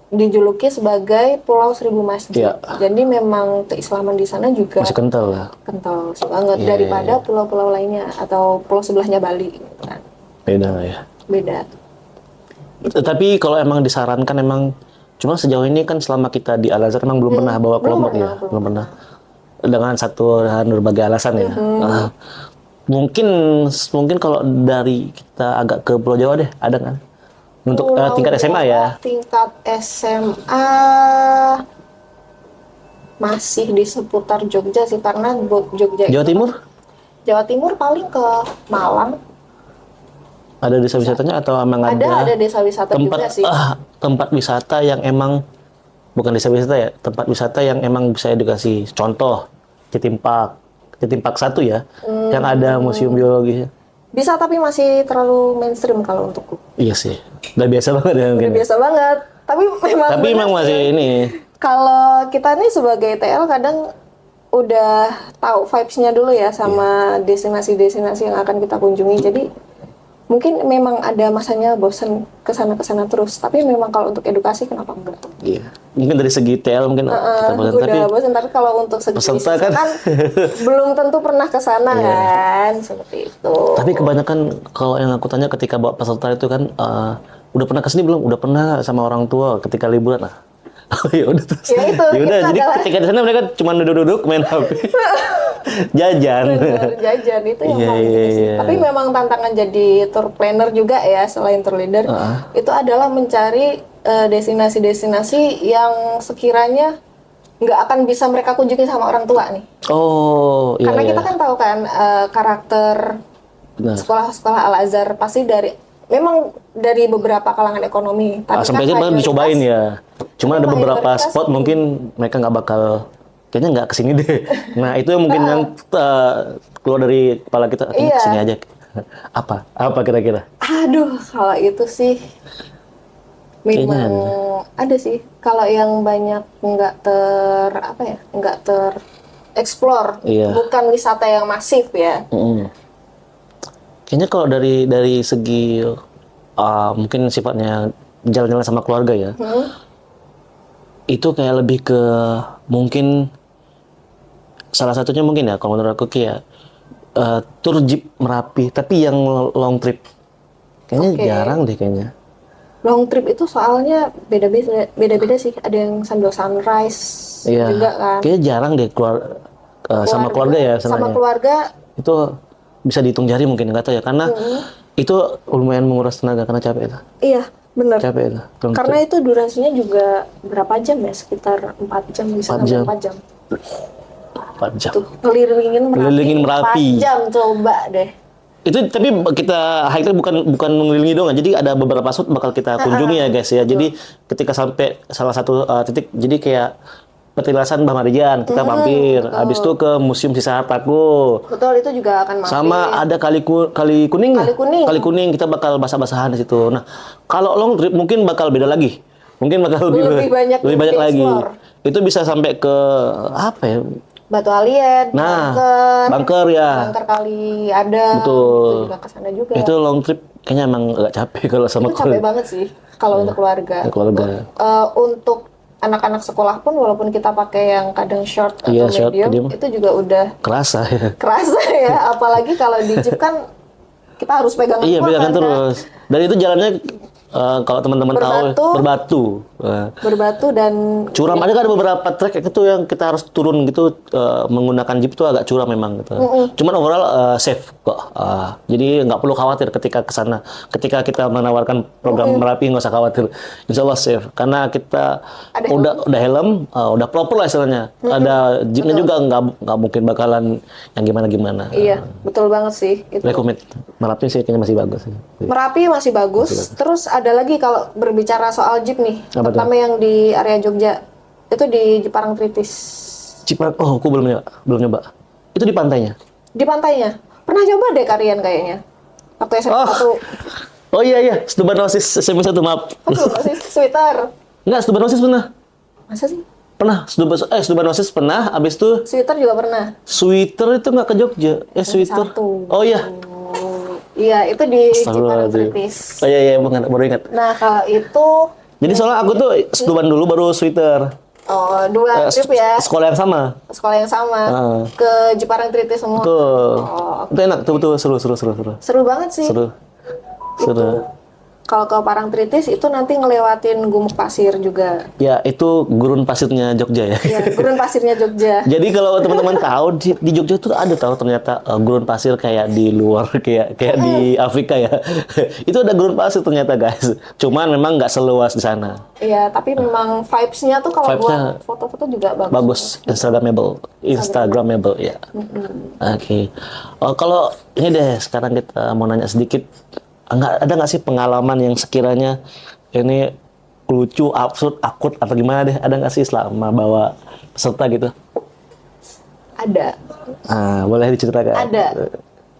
Speaker 2: Dijuluki sebagai Pulau Seribu Masjid.
Speaker 1: Iya.
Speaker 2: Jadi memang keislaman di sana juga
Speaker 1: Masih kental lah.
Speaker 2: kental banget
Speaker 1: Iya,
Speaker 2: daripada pulau-pulau lainnya atau pulau sebelahnya Bali gitu kan.
Speaker 1: Beda ya.
Speaker 2: Beda.
Speaker 1: Tapi kalau emang disarankan emang, cuma sejauh ini kan selama kita di Al-Azhar emang belum pernah bawa ke Lombok ya. Belum pernah. Dengan satu berbagai alasan ya. Mungkin kalau dari kita agak ke Pulau Jawa deh, ada kan? Untuk tingkat SMA ya.
Speaker 2: Tingkat SMA masih di seputar Jogja sih, karena Jogja
Speaker 1: Jawa Timur
Speaker 2: Jawa Timur paling ke Malang.
Speaker 1: ada desa wisatanya atau emang
Speaker 2: Ada desa wisata juga sih.
Speaker 1: tempat wisata yang emang bukan desa wisata ya, tempat wisata yang emang bisa edukasi. Contoh Citimpak 1 ya, yang ada museum biologi.
Speaker 2: Bisa tapi masih terlalu mainstream kalau untukku.
Speaker 1: Iya sih. Udah biasa banget ya mungkin.
Speaker 2: Udah biasa banget. Tapi memang
Speaker 1: Tapi
Speaker 2: benar
Speaker 1: memang
Speaker 2: sih.
Speaker 1: masih ini.
Speaker 2: Kalau kita nih sebagai TL kadang udah tahu vibes-nya dulu ya sama destinasi-destinasi yang akan kita kunjungi. Jadi mungkin memang ada masanya bosen kesana terus. Tapi memang kalau untuk edukasi kenapa enggak?
Speaker 1: Iya. Mungkin dari segi TL mungkin kita bosan, tapi
Speaker 2: Udah bosen. Tapi kalau untuk segi
Speaker 1: peserta
Speaker 2: bisnis
Speaker 1: kan-
Speaker 2: belum tentu pernah kesana kan, seperti itu.
Speaker 1: tapi kebanyakan kalau yang aku tanya ketika bawa peserta itu kan udah pernah kesini belum? Udah pernah nggak sama orang tua ketika liburan lah. Oh ya udah terus.
Speaker 2: Ya itu,
Speaker 1: Ya udah
Speaker 2: itu
Speaker 1: jadi
Speaker 2: adalah-
Speaker 1: ketika di sana mereka cuma duduk-duduk main HP. Jajan.
Speaker 2: Bener, jajan itu yang
Speaker 1: Iya,
Speaker 2: paling
Speaker 1: iya,
Speaker 2: ini sih.
Speaker 1: iya.
Speaker 2: Tapi memang tantangan jadi tour planner juga ya selain tour leader itu adalah mencari destinasi-destinasi yang sekiranya nggak akan bisa mereka kunjungi sama orang tua nih.
Speaker 1: Oh, iya.
Speaker 2: Karena
Speaker 1: iya.
Speaker 2: kita kan tahu kan karakter
Speaker 1: Benar.
Speaker 2: sekolah-sekolah Al-Azhar pasti memang dari beberapa kalangan ekonomi. Tapi
Speaker 1: Sampai aja
Speaker 2: kan
Speaker 1: bahkan dicobain ya. Cuma ada beberapa
Speaker 2: mayoritas-
Speaker 1: spot mungkin mereka nggak bakal, kayaknya nggak kesini deh. Nah itu yang mungkin yang keluar dari kepala kita, kayaknya
Speaker 2: Iya.
Speaker 1: kesini aja. Apa kira-kira?
Speaker 2: Aduh, kalau itu sih memang ada sih. Kalau yang banyak nggak ter
Speaker 1: Iya.
Speaker 2: bukan wisata yang masif ya.
Speaker 1: Mm. Kayaknya kalau dari segi mungkin sifatnya jalan-jalan sama keluarga ya, itu kayak lebih ke mungkin salah satunya mungkin ya kalau menurut aku kayak tour jeep Merapi tapi yang long trip. Kayaknya
Speaker 2: Oke.
Speaker 1: jarang deh kayaknya.
Speaker 2: Long trip itu soalnya beda-beda sih. Ada yang sambil sunrise
Speaker 1: Iya.
Speaker 2: juga kan.
Speaker 1: Kayaknya jarang deh sama keluarga ya
Speaker 2: Sama
Speaker 1: sebenarnya.
Speaker 2: keluarga
Speaker 1: Itu bisa dihitung jari mungkin nggak tahu ya karena itu lumayan menguras tenaga karena capek itu.
Speaker 2: iya, benar.
Speaker 1: Capek itu. Long
Speaker 2: Karena itu durasinya juga berapa jam ya? Sekitar 4 jam, bisa
Speaker 1: 4
Speaker 2: sampai
Speaker 1: jam.
Speaker 2: 4 jam.
Speaker 1: 4 jam.
Speaker 2: Tuh, ngelilingin
Speaker 1: Merapi.
Speaker 2: 4 jam coba deh.
Speaker 1: Itu tapi kita hiking bukan mengelilingi doang. Jadi ada beberapa spot bakal kita kunjungi ya guys ya. Jadi ketika sampai salah satu titik jadi kayak petilasan Mbah Marijan kita mampir. Habis itu ke Museum Sisa Hartaku.
Speaker 2: Betul, itu juga akan mampir.
Speaker 1: Sama ada kali kuning.
Speaker 2: Kali Kuning.
Speaker 1: Kali Kuning kita bakal basah-basahan di situ. Nah, kalau long trip mungkin bakal beda lagi. Mungkin bakal
Speaker 2: Lebih banyak
Speaker 1: lagi.
Speaker 2: di-explore.
Speaker 1: Itu bisa sampai ke apa ya?
Speaker 2: Batu Alien,
Speaker 1: Nah,
Speaker 2: Bangker,
Speaker 1: Bangker ya.
Speaker 2: Bangker kali ada,
Speaker 1: Betul.
Speaker 2: itu juga kesana juga.
Speaker 1: Itu long trip kayaknya emang agak capek kalau sama
Speaker 2: Itu capek banget sih kalau untuk keluarga.
Speaker 1: keluarga.
Speaker 2: Untuk anak-anak sekolah pun walaupun kita pakai yang kadang short atau
Speaker 1: Iya, short,
Speaker 2: medium,
Speaker 1: medium.
Speaker 2: itu juga udah
Speaker 1: Kerasa ya.
Speaker 2: kerasa ya. Apalagi kalau di jeep kan kita harus pegangan
Speaker 1: Iya,
Speaker 2: kuat
Speaker 1: pegangan
Speaker 2: kan,
Speaker 1: terus. Dan itu jalannya kalau teman-teman tahu
Speaker 2: Berbatu.
Speaker 1: berbatu. Nah,
Speaker 2: berbatu dan
Speaker 1: curam ada kan beberapa trek itu yang kita harus turun gitu menggunakan jeep itu agak curam memang gitu. Cuman overall safe kok. Jadi nggak perlu khawatir ketika ke sana. Ketika kita menawarkan program Merapi nggak usah khawatir. Insya Allah safe karena kita
Speaker 2: Ada
Speaker 1: udah helm, udah proper lah istilahnya. Ada jeepnya juga nggak mungkin bakalan yang gimana-gimana.
Speaker 2: iya, betul banget sih itu.
Speaker 1: Recommend Merapi sih kayaknya masih bagus.
Speaker 2: Merapi masih bagus. Terus ada lagi kalau berbicara soal jeep nih,
Speaker 1: Apa tuh?
Speaker 2: terutama yang di area Jogja, itu di Jepara Tritis.
Speaker 1: Ciprat, aku belum nyoba. Itu di pantainya.
Speaker 2: Di pantainya. Pernah coba deh kalian kayaknya. Waktu SMA tuh.
Speaker 1: Oh iya, Stubanosis SMP 1 maaf.
Speaker 2: Apa sih? Sweater.
Speaker 1: Enggak, Stubanosis pernah.
Speaker 2: Masa sih?
Speaker 1: Pernah, Stubanosis pernah, habis itu
Speaker 2: Sweater juga pernah.
Speaker 1: Sweater itu nggak ke Jogja. Sweater.
Speaker 2: Satu.
Speaker 1: Oh iya.
Speaker 2: Iya, itu di Jepara
Speaker 1: Astagfirullahaladzim.
Speaker 2: Tritis.
Speaker 1: Oh iya, baru ingat.
Speaker 2: Nah, kalau itu
Speaker 1: Jadi soalnya aku tuh Stuban dulu baru Sweater.
Speaker 2: dua trip ya,
Speaker 1: Sekolah yang sama.
Speaker 2: sekolah yang sama ke Jepara Tritis semua.
Speaker 1: Tuh.
Speaker 2: Oh,
Speaker 1: Itu enak, tuh seru.
Speaker 2: seru banget sih.
Speaker 1: Seru.
Speaker 2: Kalau ke Parangtritis itu nanti ngelewatin gumuk pasir juga.
Speaker 1: Ya, itu gurun pasirnya Jogja ya.
Speaker 2: Ya, gurun pasirnya Jogja.
Speaker 1: Jadi kalau teman-teman tahu di Jogja tuh ada tahu ternyata gurun pasir kayak di luar kayak di Afrika ya. Itu ada gurun pasir ternyata guys. Cuman memang nggak seluas di sana.
Speaker 2: Iya, tapi memang vibes-nya tuh kalau
Speaker 1: Vibes-nya
Speaker 2: buat foto-foto juga bagus.
Speaker 1: Bagus, Instagramable ya. Oke. Kalau ini deh sekarang kita mau nanya sedikit. Ada nggak sih pengalaman yang sekiranya ini lucu, absurd, akut atau gimana deh? Ada nggak sih selama bawa peserta gitu?
Speaker 2: Ada.
Speaker 1: Boleh diceritakan?
Speaker 2: Ada.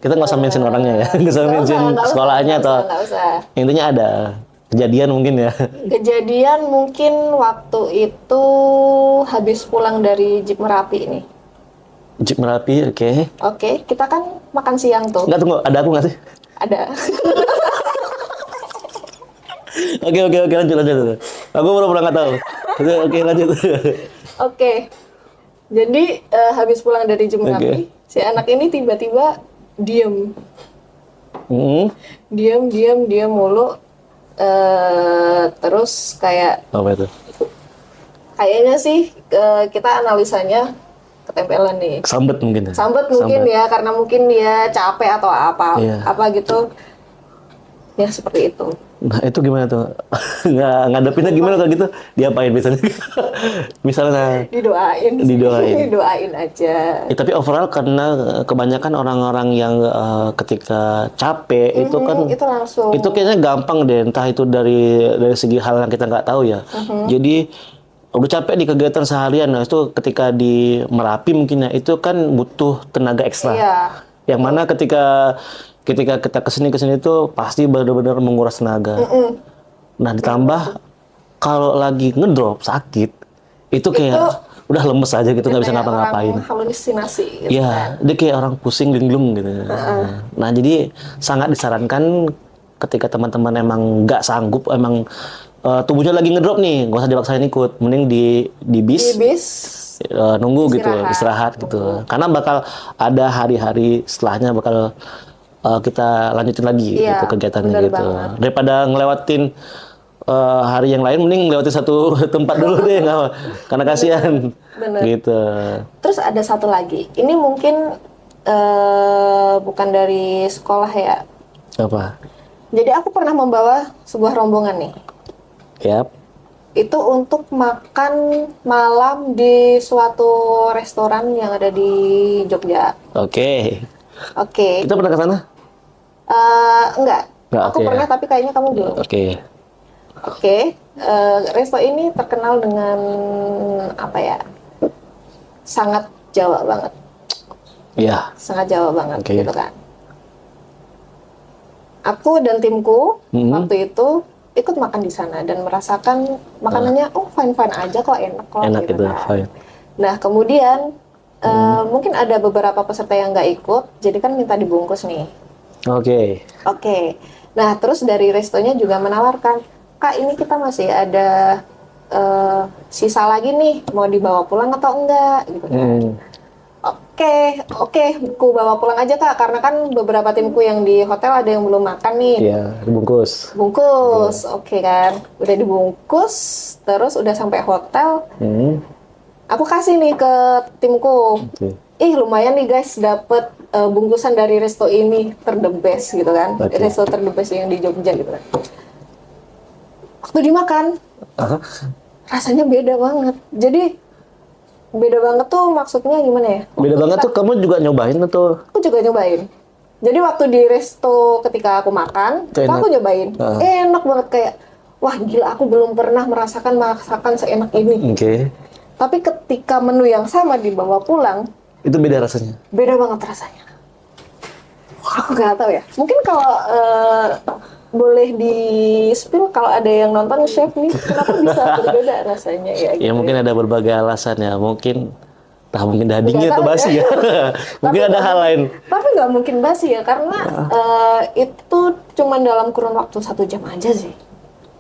Speaker 1: Kita nggak usah mention orangnya ya, nggak usah mention sekolahnya atau
Speaker 2: nggak usah.
Speaker 1: intinya ada kejadian mungkin ya.
Speaker 2: Kejadian mungkin waktu itu habis pulang dari Jeep Merapi nih.
Speaker 1: Jeep Merapi, oke.
Speaker 2: Oke, kita kan makan siang tuh.
Speaker 1: Nggak, tunggu, ada aku nggak sih?
Speaker 2: Ada.
Speaker 1: Oke, lanjut. Aku pura-pura nggak tahu. Oke, lanjut.
Speaker 2: Oke. Jadi habis pulang dari Jeep Merapi, si anak ini tiba-tiba diem. Diem mulu. Terus kayak
Speaker 1: Apa itu?
Speaker 2: kayaknya sih kita analisanya ketempelan nih.
Speaker 1: Sambet mungkin ya?
Speaker 2: Sambet mungkin ya, karena mungkin dia capek atau apa
Speaker 1: Iya.
Speaker 2: apa gitu. Ya seperti itu.
Speaker 1: Nah itu gimana tuh? Ngadepinnya gimana kalau gitu? Diapain biasanya? Misalnya,
Speaker 2: Didoain sih.
Speaker 1: Didoain.
Speaker 2: Didoain aja.
Speaker 1: tapi overall karena kebanyakan orang-orang yang ketika capek itu kan
Speaker 2: Itu langsung.
Speaker 1: itu kayaknya gampang deh, entah itu dari segi hal yang kita nggak tahu ya. Jadi udah capek di kegiatan seharian, nah itu ketika di Merapi mungkin ya itu kan butuh tenaga ekstra.
Speaker 2: Iya.
Speaker 1: Yang mana ketika kita kesini itu pasti benar-benar menguras tenaga. Nah ditambah kalau lagi ngedrop sakit itu kayak udah lemes aja gitu, nggak bisa
Speaker 2: Kayak
Speaker 1: ngapa-ngapain.
Speaker 2: orang halusinasi gitu kan.
Speaker 1: Iya, dia kayak orang pusing linglung gitu. Nah, jadi sangat disarankan ketika teman-teman emang nggak sanggup, emang tubuhnya lagi ngedrop nih, nggak usah dipaksain ikut, mending di bis,
Speaker 2: Di bis
Speaker 1: nunggu gitu, istirahat gitu. Karena bakal ada hari-hari setelahnya bakal kita lanjutin lagi
Speaker 2: Iya,
Speaker 1: gitu kegiatannya
Speaker 2: bener
Speaker 1: gitu.
Speaker 2: banget.
Speaker 1: Daripada ngelewatin hari yang lain, mending lewatin satu tempat dulu deh, karena kasihan.
Speaker 2: Bener.
Speaker 1: Gitu.
Speaker 2: Terus ada satu lagi. Ini mungkin bukan dari sekolah ya.
Speaker 1: Apa?
Speaker 2: Jadi aku pernah membawa sebuah rombongan nih.
Speaker 1: Yap.
Speaker 2: Itu untuk makan malam di suatu restoran yang ada di Jogja.
Speaker 1: Oke.
Speaker 2: Oke.
Speaker 1: Kita pernah ke sana?
Speaker 2: Enggak.
Speaker 1: Enggak,
Speaker 2: Aku
Speaker 1: oke.
Speaker 2: pernah tapi kayaknya kamu belum.
Speaker 1: Oke.
Speaker 2: Oke. Resto ini terkenal dengan apa ya? Sangat Jawa banget.
Speaker 1: Iya.
Speaker 2: Sangat Jawa banget
Speaker 1: Oke.
Speaker 2: gitu kan. Aku dan timku waktu itu ikut makan di sana dan merasakan makanannya fine aja kok, enak kok
Speaker 1: Enak gitu,
Speaker 2: kan.
Speaker 1: fine.
Speaker 2: Nah kemudian mungkin ada beberapa peserta yang nggak ikut, jadi kan minta dibungkus nih.
Speaker 1: Oke.
Speaker 2: Oke. Nah terus dari restonya juga menawarkan, Kak ini kita masih ada sisa lagi nih, mau dibawa pulang atau enggak gitu kan. Oke, ku bawa pulang aja Kak, karena kan beberapa timku yang di hotel ada yang belum makan nih.
Speaker 1: Iya, dibungkus.
Speaker 2: Bungkus, oke kan. Udah dibungkus, terus udah sampai hotel. Aku kasih nih ke timku.
Speaker 1: Oke.
Speaker 2: Ih lumayan nih guys, dapet bungkusan dari resto ini, ter the best gitu kan.
Speaker 1: Oke.
Speaker 2: Resto ter the best yang di Jogja gitu kan. Waktu dimakan, rasanya beda banget. Jadi beda banget tuh maksudnya gimana ya?
Speaker 1: Beda banget tuh, kamu juga nyobain atau?
Speaker 2: Aku juga nyobain. Jadi waktu di resto ketika aku makan,
Speaker 1: Itu
Speaker 2: itu
Speaker 1: enak.
Speaker 2: aku nyobain. Enak banget, kayak wah gila, aku belum pernah merasakan masakan seenak ini.
Speaker 1: Oke.
Speaker 2: Tapi ketika menu yang sama dibawa pulang,
Speaker 1: Itu beda rasanya.
Speaker 2: beda banget rasanya. Aku nggak tahu ya. Mungkin kalau boleh di spill kalau ada yang nonton chef nih, kenapa bisa berbeda rasanya ya?
Speaker 1: Ya
Speaker 2: Gitu.
Speaker 1: mungkin ada berbagai alasan ya. Mungkin dagingnya
Speaker 2: Nggak
Speaker 1: atau
Speaker 2: tahu
Speaker 1: basi
Speaker 2: ya.
Speaker 1: ya. Mungkin ada hal lain.
Speaker 2: Tapi nggak mungkin basi ya, karena itu cuma dalam kurun waktu 1 jam aja sih.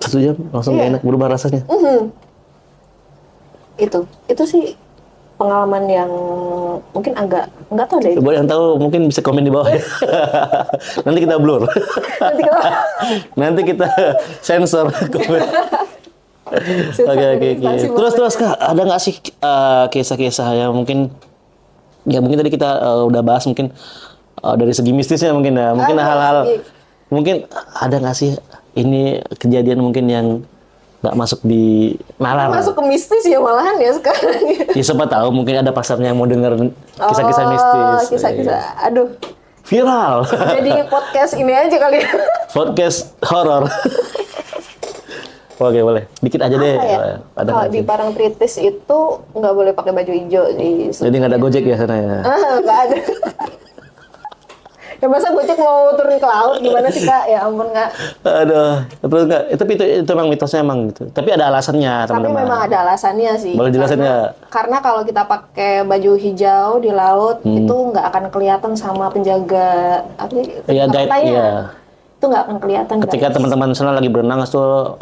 Speaker 1: 1 jam langsung
Speaker 2: Iya.
Speaker 1: enak berubah rasanya.
Speaker 2: Itu sih pengalaman yang mungkin agak nggak tahu deh.
Speaker 1: Buat yang tahu mungkin bisa komen di bawah ya. Nanti kita blur.
Speaker 2: Nanti kita
Speaker 1: Nanti kita sensor komen. Oke. Terus Kak, ada nggak sih kisah-kisah yang mungkin tadi kita udah bahas mungkin dari segi mistisnya mungkin ya, mungkin hal-hal mungkin ada nggak sih ini kejadian mungkin yang nggak masuk di nalar?
Speaker 2: masuk ke mistis ya malahan ya sekarang.
Speaker 1: Ya siapa tahu mungkin ada pasarnya yang mau denger kisah-kisah mistis.
Speaker 2: Kisah-kisah. Aduh,
Speaker 1: Viral.
Speaker 2: jadi podcast ini aja kali ya.
Speaker 1: Podcast horor. Oke, boleh. Dikit aja deh.
Speaker 2: Apa ya?
Speaker 1: Ada
Speaker 2: Kalau
Speaker 1: nggak
Speaker 2: di
Speaker 1: sih?
Speaker 2: Parangtritis itu nggak boleh pakai baju hijau di
Speaker 1: Jadi nggak ada Gojek ya sana ya?
Speaker 2: nggak ada. Ya masa Gojek mau turun ke laut gimana sih Kak? Ya ampun Kak.
Speaker 1: Aduh, betul nggak? Tapi itu memang mitosnya emang gitu. Tapi ada alasannya,
Speaker 2: Tapi
Speaker 1: teman-teman.
Speaker 2: memang ada alasannya sih.
Speaker 1: Boleh jelasin
Speaker 2: Karena kalau kita pakai baju hijau di laut itu nggak akan kelihatan sama penjaga
Speaker 1: Iya, guide,
Speaker 2: pantainya.
Speaker 1: iya.
Speaker 2: Itu nggak akan kelihatan.
Speaker 1: Ketika teman-teman sana lagi berenang tuh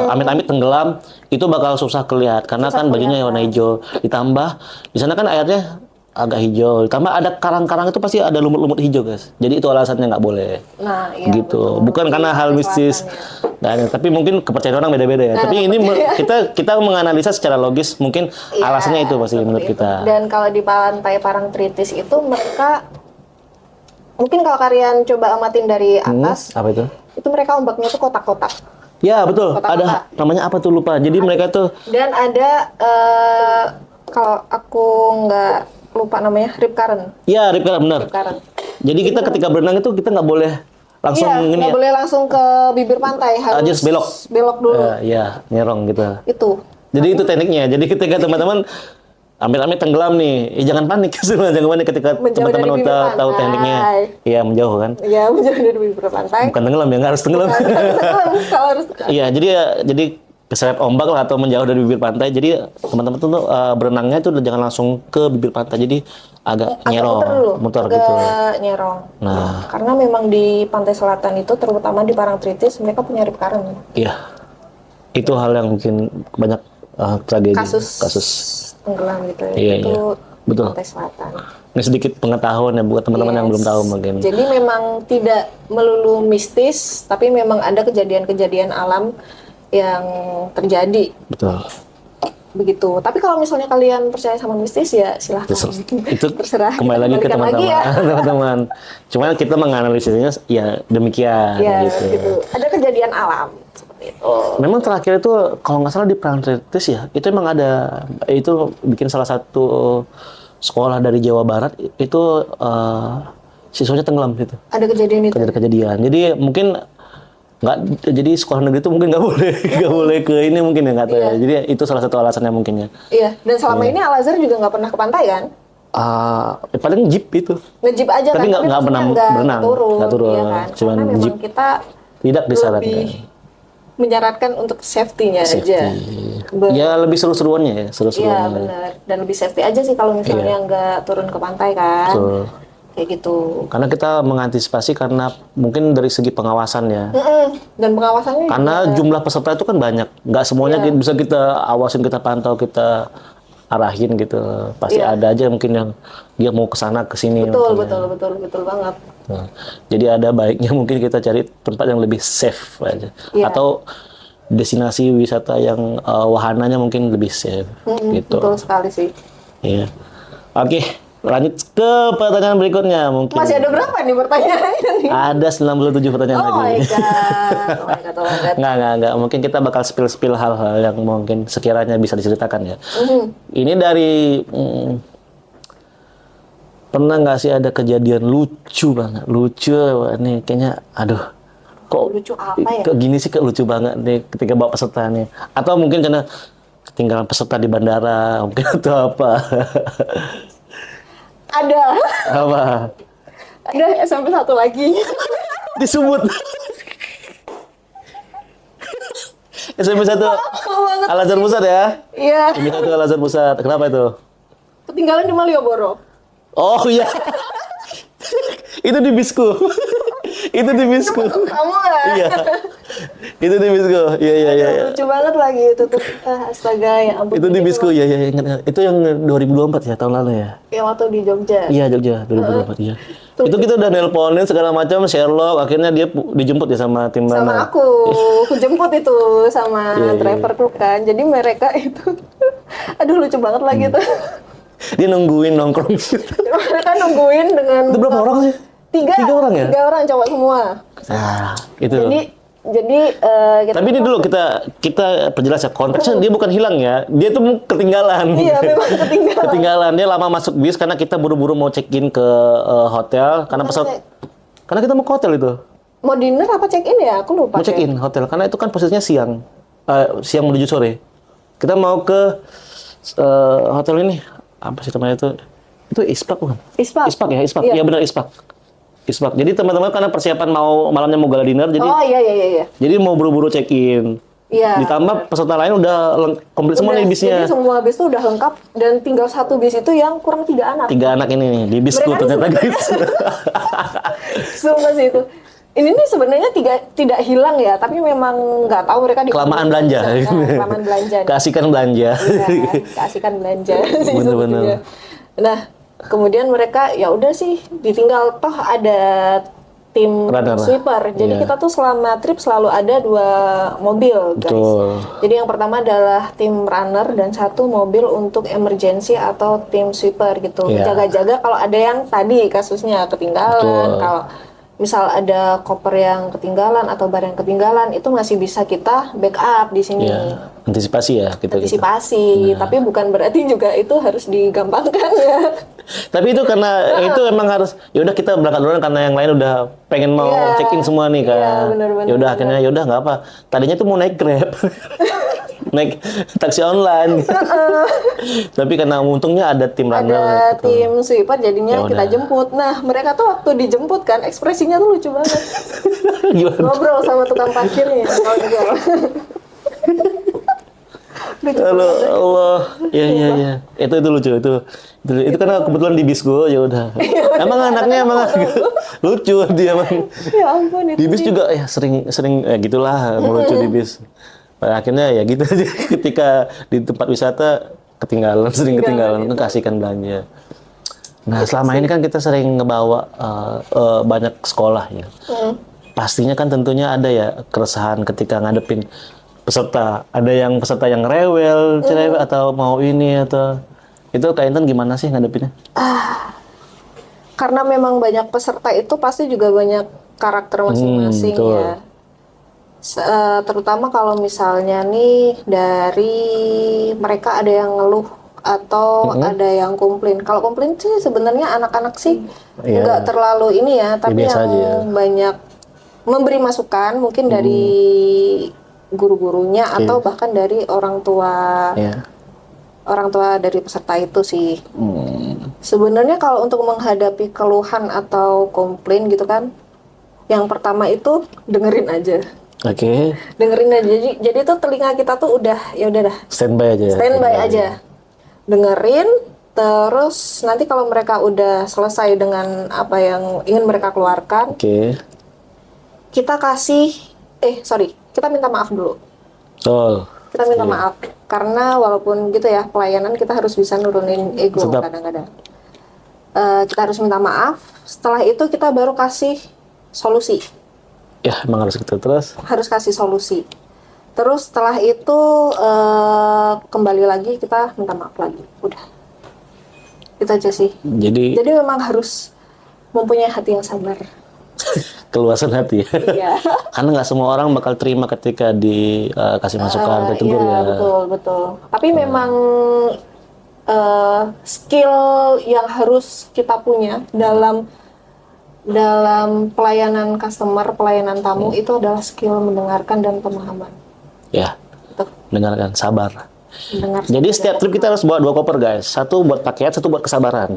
Speaker 1: amit-amit tenggelam, itu bakal susah kelihatan karena kan bajunya warna hijau. Ditambah di sana kan airnya agak hijau. Ditambah ada karang-karang itu pasti ada lumut-lumut hijau, guys. Jadi itu alasannya nggak boleh.
Speaker 2: Nah, iya,
Speaker 1: Gitu.
Speaker 2: betul.
Speaker 1: Bukan karena hal mistis. Nggak ada. Tapi mungkin kepercayaan orang beda-beda ya. Tapi ini kita menganalisa secara logis mungkin alasannya itu pasti menurut kita.
Speaker 2: Dan kalau di pantai Parangtritis itu mereka mungkin kalau kalian coba amatin dari atas,
Speaker 1: Apa itu?
Speaker 2: itu mereka ombaknya tuh kotak-kotak.
Speaker 1: Ya, betul.
Speaker 2: Kotak-kotak.
Speaker 1: Ada namanya apa tuh lupa. Jadi mereka tuh
Speaker 2: Dan ada kalau aku nggak lupa namanya rip current.
Speaker 1: ya rip current, benar.
Speaker 2: Rip current.
Speaker 1: Jadi kita ketika berenang itu kita nggak boleh langsung
Speaker 2: Iya,
Speaker 1: ini
Speaker 2: nggak
Speaker 1: ya.
Speaker 2: boleh langsung ke bibir pantai, harus
Speaker 1: Just belok.
Speaker 2: Belok dulu.
Speaker 1: Ya, nyerong gitu.
Speaker 2: Itu.
Speaker 1: Jadi itu tekniknya. Jadi ketika teman-teman amit-amit tenggelam nih, jangan panik. Jangan panik ketika
Speaker 2: Menjauh
Speaker 1: teman-teman
Speaker 2: dari bibir
Speaker 1: udah tahu
Speaker 2: pantai.
Speaker 1: tekniknya. Iya, menjauh kan.
Speaker 2: Iya, menjauh dari bibir pantai.
Speaker 1: Bukan tenggelam ya, nggak harus tenggelam.
Speaker 2: Kalau harus
Speaker 1: Iya, jadi keseret ombak lah atau menjauh dari bibir pantai. Jadi teman-teman tuh berenangnya tuh jangan langsung ke bibir pantai. Jadi agak nyerong, muter
Speaker 2: agak
Speaker 1: gitu.
Speaker 2: nyerong.
Speaker 1: Nah.
Speaker 2: Karena memang di pantai selatan itu, terutama di Parangtritis, mereka punya rip current.
Speaker 1: Iya. Itu hal yang mungkin banyak tragedi.
Speaker 2: Kasus tenggelam gitu.
Speaker 1: Iya,
Speaker 2: itu
Speaker 1: iya. Betul.
Speaker 2: pantai selatan.
Speaker 1: Ini sedikit pengetahuan ya buat teman-teman yang belum tahu mungkin.
Speaker 2: Jadi memang tidak melulu mistis, tapi memang ada kejadian-kejadian alam yang terjadi.
Speaker 1: Betul.
Speaker 2: Begitu. Tapi kalau misalnya kalian percaya sama mistis ya silahkan.
Speaker 1: Itu
Speaker 2: Terserah.
Speaker 1: kembali lagi ke
Speaker 2: Kita kembalikan
Speaker 1: teman-teman.
Speaker 2: lagi ya.
Speaker 1: Teman-teman. Cuman kita menganalisisnya ya demikian
Speaker 2: Ya,
Speaker 1: gitu.
Speaker 2: gitu. Ada kejadian alam seperti itu.
Speaker 1: Memang terakhir itu kalau nggak salah di Parangtritis ya, itu emang ada itu bikin salah satu sekolah dari Jawa Barat itu siswanya tenggelam gitu.
Speaker 2: Ada kejadian itu.
Speaker 1: Kejadian. Jadi mungkin nggak, jadi sekolah negeri itu mungkin nggak boleh nggak boleh ke ini mungkin ya nggak tahu ya. Jadi itu salah satu alasannya mungkin ya.
Speaker 2: Iya. Dan selama ini Al Azhar juga nggak pernah ke pantai kan?
Speaker 1: Paling jeep itu.
Speaker 2: Nge-jeep aja
Speaker 1: Tapi
Speaker 2: kan?
Speaker 1: nggak pernah
Speaker 2: maksudnya
Speaker 1: berenang. Nggak turun.
Speaker 2: Iya kan?
Speaker 1: Cuman
Speaker 2: Karena memang
Speaker 1: jeep.
Speaker 2: kita
Speaker 1: Tidak disarankan.
Speaker 2: lebih menyarankan untuk safety-nya aja.
Speaker 1: Ya lebih seru-seruannya ya,
Speaker 2: Iya
Speaker 1: seru-seruannya.
Speaker 2: benar. Dan lebih safety aja sih kalau misalnya nggak turun ke pantai kan.
Speaker 1: Betul.
Speaker 2: Kayak gitu.
Speaker 1: Karena kita mengantisipasi karena mungkin dari segi pengawasan ya.
Speaker 2: Dan pengawasannya
Speaker 1: Karena jumlah peserta itu kan banyak. Nggak semuanya
Speaker 2: Iya.
Speaker 1: bisa kita awasin, kita pantau, kita arahin gitu. Pasti ada aja mungkin yang dia mau ke sana ke sini.
Speaker 2: betul,
Speaker 1: mungkin ya.
Speaker 2: betul banget.
Speaker 1: Nah, jadi ada baiknya mungkin kita cari tempat yang lebih safe aja.
Speaker 2: Iya.
Speaker 1: Atau destinasi wisata yang wahananya mungkin lebih safe gitu.
Speaker 2: Betul sekali sih.
Speaker 1: Iya. Oke, lanjut ke pertanyaan berikutnya mungkin.
Speaker 2: Masih ada berapa nih pertanyaannya nih?
Speaker 1: Ada 97 pertanyaan
Speaker 2: Oh my
Speaker 1: lagi.
Speaker 2: god. Oh my god, oh my god.
Speaker 1: Nggak. Mungkin kita bakal spill hal-hal yang mungkin sekiranya bisa diceritakan ya. Ini dari pernah nggak sih ada kejadian lucu banget? Lucu nih kayaknya, aduh. Kok
Speaker 2: Lucu apa ya?
Speaker 1: Kok gini sih, kok lucu banget nih ketika bawa peserta nih. Atau mungkin karena ketinggalan peserta di bandara, mungkin atau apa.
Speaker 2: Ada.
Speaker 1: Apa?
Speaker 2: Ada sampai satu lagi.
Speaker 1: Disebut. SMP 1
Speaker 2: banget.
Speaker 1: Al Azhar Pusat ya?
Speaker 2: Iya.
Speaker 1: SMP 1 Al Azhar Pusat. Kenapa itu?
Speaker 2: Ketinggalan di Malioboro.
Speaker 1: Oh iya. Itu di bisku. Itu di bisku.
Speaker 2: Kamu nggak?
Speaker 1: Iya. Itu di bisku. Iya.
Speaker 2: Lucu banget lagi itu tuh. Astaga, ya ampun.
Speaker 1: Itu di bisku. Iya. Ingat. Itu yang 2024 ya, tahun lalu ya?
Speaker 2: Yang waktu di Jogja.
Speaker 1: Iya, Jogja 2024 iya. Itu kita udah nelponin segala macam, Sherlock, akhirnya dia dijemput ya sama tim
Speaker 2: Sama
Speaker 1: mana?
Speaker 2: aku jemput itu sama
Speaker 1: Iya.
Speaker 2: driverku kan. Jadi mereka itu, aduh lucu banget lagi tuh.
Speaker 1: Dia nungguin nongkrong situ.
Speaker 2: Mereka nungguin dengan
Speaker 1: Itu berapa orang sih?
Speaker 2: Tiga orang ya? 3 orang cowok semua.
Speaker 1: Nah, itu.
Speaker 2: Jadi kita
Speaker 1: Tapi ini dulu kita perjelas ya, konteksnya dia bukan hilang ya, dia tuh ketinggalan.
Speaker 2: Iya, memang ketinggalan.
Speaker 1: Ketinggalan, dia lama masuk bis karena kita buru-buru mau check-in ke hotel karena karena kita mau ke hotel itu.
Speaker 2: mau dinner apa check in ya? Aku lupa.
Speaker 1: Mau check-in hotel karena itu kan posisinya siang. Siang menuju sore. Kita mau ke hotel ini apa sih namanya itu? Itu Ispak bukan?
Speaker 2: Ispak.
Speaker 1: Ispak ya, Ispak.
Speaker 2: Iya.
Speaker 1: Iya benar Ispak. Ispak. Jadi teman-teman karena persiapan malamnya mau gala dinner, jadi
Speaker 2: Oh iya.
Speaker 1: jadi mau buru-buru check-in.
Speaker 2: Iya.
Speaker 1: Ditambah peserta lain udah komplit semua nih bisnya.
Speaker 2: Jadi semua bis itu udah lengkap dan tinggal satu bis itu yang kurang 3 anak.
Speaker 1: 3 anak ini nih, di bisku
Speaker 2: Mereka
Speaker 1: ternyata guys.
Speaker 2: Sumpah sih itu. Ini nih sebenarnya tidak hilang ya, tapi memang nggak tahu mereka di
Speaker 1: Kelamaan belanja.
Speaker 2: Kelamaan belanja.
Speaker 1: Keasikan belanja.
Speaker 2: Iya, keasikan belanja sih
Speaker 1: Bener-bener.
Speaker 2: sebetulnya. Nah, kemudian mereka ya udah sih ditinggal, toh ada tim
Speaker 1: Runner.
Speaker 2: sweeper. Jadi
Speaker 1: Iya.
Speaker 2: kita tuh selama trip selalu ada 2 mobil, guys.
Speaker 1: Betul.
Speaker 2: Jadi yang pertama adalah tim runner dan 1 mobil untuk emergency atau tim sweeper gitu.
Speaker 1: Iya.
Speaker 2: Jaga-jaga kalau ada yang tadi kasusnya ketinggalan,
Speaker 1: Betul.
Speaker 2: kalau misal ada koper yang ketinggalan atau barang yang ketinggalan, itu masih bisa kita backup di sini.
Speaker 1: Ya, antisipasi ya gitu.
Speaker 2: Antisipasi, tapi bukan berarti juga itu harus digampangkan ya.
Speaker 1: Tapi itu karena itu emang harus ya udah kita berangkat duluan karena yang lain udah pengen mau
Speaker 2: Iya.
Speaker 1: check-in semua nih kan.
Speaker 2: Iya, bener-bener.
Speaker 1: Ya udah akhirnya ya udah nggak apa. Tadinya tuh mau naik Grab. Naik taksi online. Tapi karena untungnya ada tim runner
Speaker 2: Ada
Speaker 1: gitu.
Speaker 2: tim sweeper jadinya
Speaker 1: Ya
Speaker 2: kita
Speaker 1: udah.
Speaker 2: jemput. Nah, mereka tuh waktu dijemput kan ekspresinya tuh lucu banget.
Speaker 1: Gimana?
Speaker 2: Ngobrol sama tukang parkirnya kalau jual. Lucu
Speaker 1: Halo,
Speaker 2: banget.
Speaker 1: Allah. Ya. Itu lucu itu karena kebetulan di bisku ya udah. Emang anaknya emang lucu dia emang.
Speaker 2: Ya ampun itu
Speaker 1: Di bis
Speaker 2: sih.
Speaker 1: juga ya sering ya gitulah melucu di bis. Pada akhirnya ya gitu aja ketika di tempat wisata sering ketinggalan kasihkan belanja. Nah, selama ini kan kita sering ngebawa banyak sekolah ya. Pastinya kan tentunya ada ya keresahan ketika ngadepin peserta. Ada yang peserta yang rewel, cerewet atau mau ini atau itu Kak Intan gimana sih ngadepinnya?
Speaker 2: Karena memang banyak peserta itu pasti juga banyak karakter masing-masing
Speaker 1: betul.
Speaker 2: ya. Terutama kalau misalnya nih dari mereka ada yang ngeluh atau ada yang komplain. Kalau komplain sih sebenarnya anak-anak sih
Speaker 1: Iya.
Speaker 2: nggak terlalu ini ya, tapi
Speaker 1: biasa
Speaker 2: yang
Speaker 1: aja ya.
Speaker 2: banyak memberi masukan mungkin dari guru-gurunya atau bahkan dari orang tua
Speaker 1: Ya.
Speaker 2: dari peserta itu sih. Sebenarnya kalau untuk menghadapi keluhan atau komplain gitu kan, yang pertama itu dengerin aja.
Speaker 1: Oke,
Speaker 2: Dengerin aja. Jadi tuh telinga kita tuh udah ya udah dah,
Speaker 1: standby aja.
Speaker 2: standby aja. Dengerin, terus nanti kalau mereka udah selesai dengan apa yang ingin mereka keluarkan,
Speaker 1: Oke.
Speaker 2: kita kita minta maaf dulu.
Speaker 1: Betul.
Speaker 2: Kita minta maaf karena walaupun gitu ya pelayanan kita harus bisa nurunin ego
Speaker 1: Sedap.
Speaker 2: kadang-kadang. Kita harus minta maaf. Setelah itu kita baru kasih solusi.
Speaker 1: Ya, emang harus gitu terus.
Speaker 2: Harus kasih solusi. Terus setelah itu kembali lagi kita minta maaf lagi. Udah. Itu aja sih.
Speaker 1: Jadi
Speaker 2: Jadi memang harus mempunyai hati yang sabar.
Speaker 1: keluasan hati ya.
Speaker 2: Iya.
Speaker 1: Karena nggak semua orang bakal terima ketika dikasih masukan, ditegur
Speaker 2: Iya,
Speaker 1: ya.
Speaker 2: betul. Tapi memang skill yang harus kita punya dalam pelayanan customer, pelayanan tamu itu adalah skill mendengarkan dan pemahaman.
Speaker 1: Ya,
Speaker 2: Itu
Speaker 1: dengarkan, sabar.
Speaker 2: mendengar.
Speaker 1: Jadi setiap trip kita harus bawa 2 koper guys. 1 buat pakaian, 1 buat kesabaran.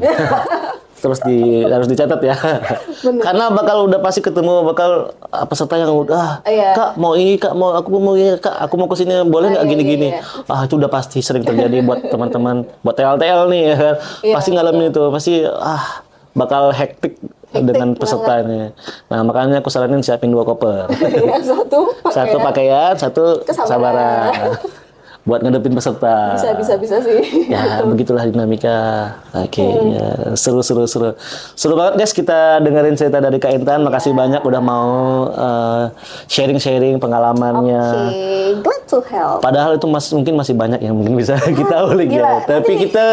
Speaker 1: Terus harus dicatat ya. Karena udah pasti ketemu peserta yang udah
Speaker 2: Iya.
Speaker 1: Kak mau ini, Kak mau aku mau ini, Kak aku mau kesini boleh nggak
Speaker 2: iya,
Speaker 1: gini-gini.
Speaker 2: iya.
Speaker 1: Itu udah pasti sering terjadi buat teman-teman, buat TL-TL nih ya kan.
Speaker 2: Iya,
Speaker 1: Pasti ngalamin itu, pasti bakal hektik dengan pesertanya. Nah makanya aku saranin siapin 2 koper.
Speaker 2: Ya,
Speaker 1: Satu pakaian, 1
Speaker 2: Kesabaran.
Speaker 1: kesabaran. Buat ngadepin peserta.
Speaker 2: bisa sih.
Speaker 1: Ya, begitulah dinamika. Oke, ya. Seru banget guys kita dengerin cerita dari Kak Intan. Makasih banyak udah mau sharing-sharing pengalamannya.
Speaker 2: Oke, glad to help.
Speaker 1: Padahal itu mungkin masih banyak yang mungkin bisa kita ulik
Speaker 2: Gila,
Speaker 1: ya. Tapi kita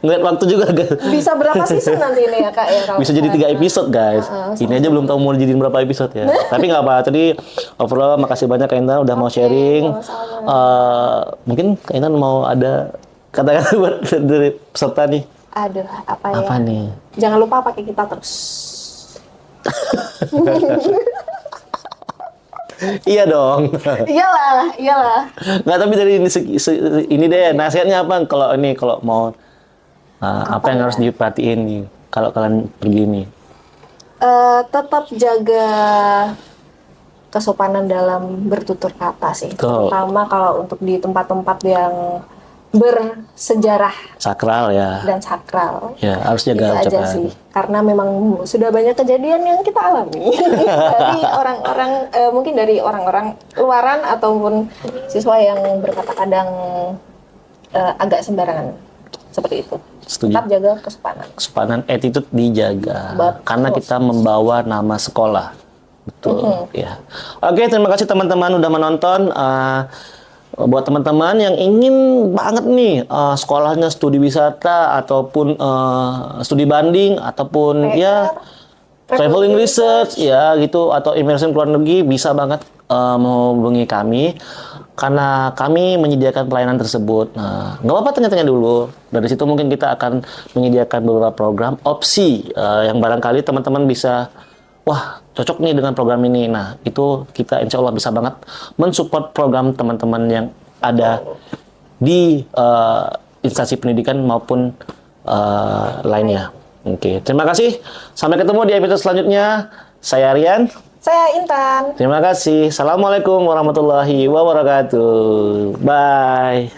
Speaker 1: ngeliat waktu juga guys.
Speaker 2: Bisa berapa season nanti ini ya Kak ya? kalau
Speaker 1: Bisa jadi 3 episode guys. Ini aja belum tahu mau dijadiin berapa episode ya. Tapi nggak apa. Tadi overall makasih banyak Kak Intan udah mau sharing. Mungkin Kak Intan mau ada kata-kata buat dari peserta nih.
Speaker 2: Aduh, apa ya?
Speaker 1: Apa nih?
Speaker 2: Jangan lupa pakai kita terus.
Speaker 1: Iya dong.
Speaker 2: Iyalah.
Speaker 1: Nggak, tapi dari ini deh nasihatnya apa kalau mau apa yang harus diperhatiin nih kalau kalian pergi nih?
Speaker 2: Tetap jaga kesopanan dalam bertutur kata sih.
Speaker 1: Betul.
Speaker 2: Terutama kalau untuk di tempat-tempat yang bersejarah
Speaker 1: Sakral ya.
Speaker 2: dan sakral.
Speaker 1: Ya, harus
Speaker 2: Itu
Speaker 1: jaga
Speaker 2: aja
Speaker 1: ucapan.
Speaker 2: sih. Karena memang sudah banyak kejadian yang kita alami dari orang-orang, mungkin dari orang-orang luaran ataupun siswa yang berkata kadang agak sembarangan seperti itu.
Speaker 1: Setuju.
Speaker 2: Tetap jaga kesopanan.
Speaker 1: Kesopanan, attitude dijaga.
Speaker 2: Betul.
Speaker 1: Karena kita membawa nama sekolah. Betul. Ya. Oke, terima kasih teman-teman udah menonton. Buat teman-teman yang ingin banget nih sekolahnya studi wisata ataupun studi banding ataupun ya traveling research ya gitu atau immersion ke luar negeri, bisa banget menghubungi kami karena kami menyediakan pelayanan tersebut. Nah, nggak apa-apa tanya-tanya dulu. Dari situ mungkin kita akan menyediakan beberapa program opsi yang barangkali teman-teman bisa, wah cocok nih dengan program ini. Nah, itu kita insya Allah bisa banget mensupport program teman-teman yang ada di instansi pendidikan maupun lainnya. Oke, terima kasih. Sampai ketemu di episode selanjutnya. Saya Rian.
Speaker 2: Saya Intan.
Speaker 1: Terima kasih. Assalamualaikum warahmatullahi wabarakatuh. Bye.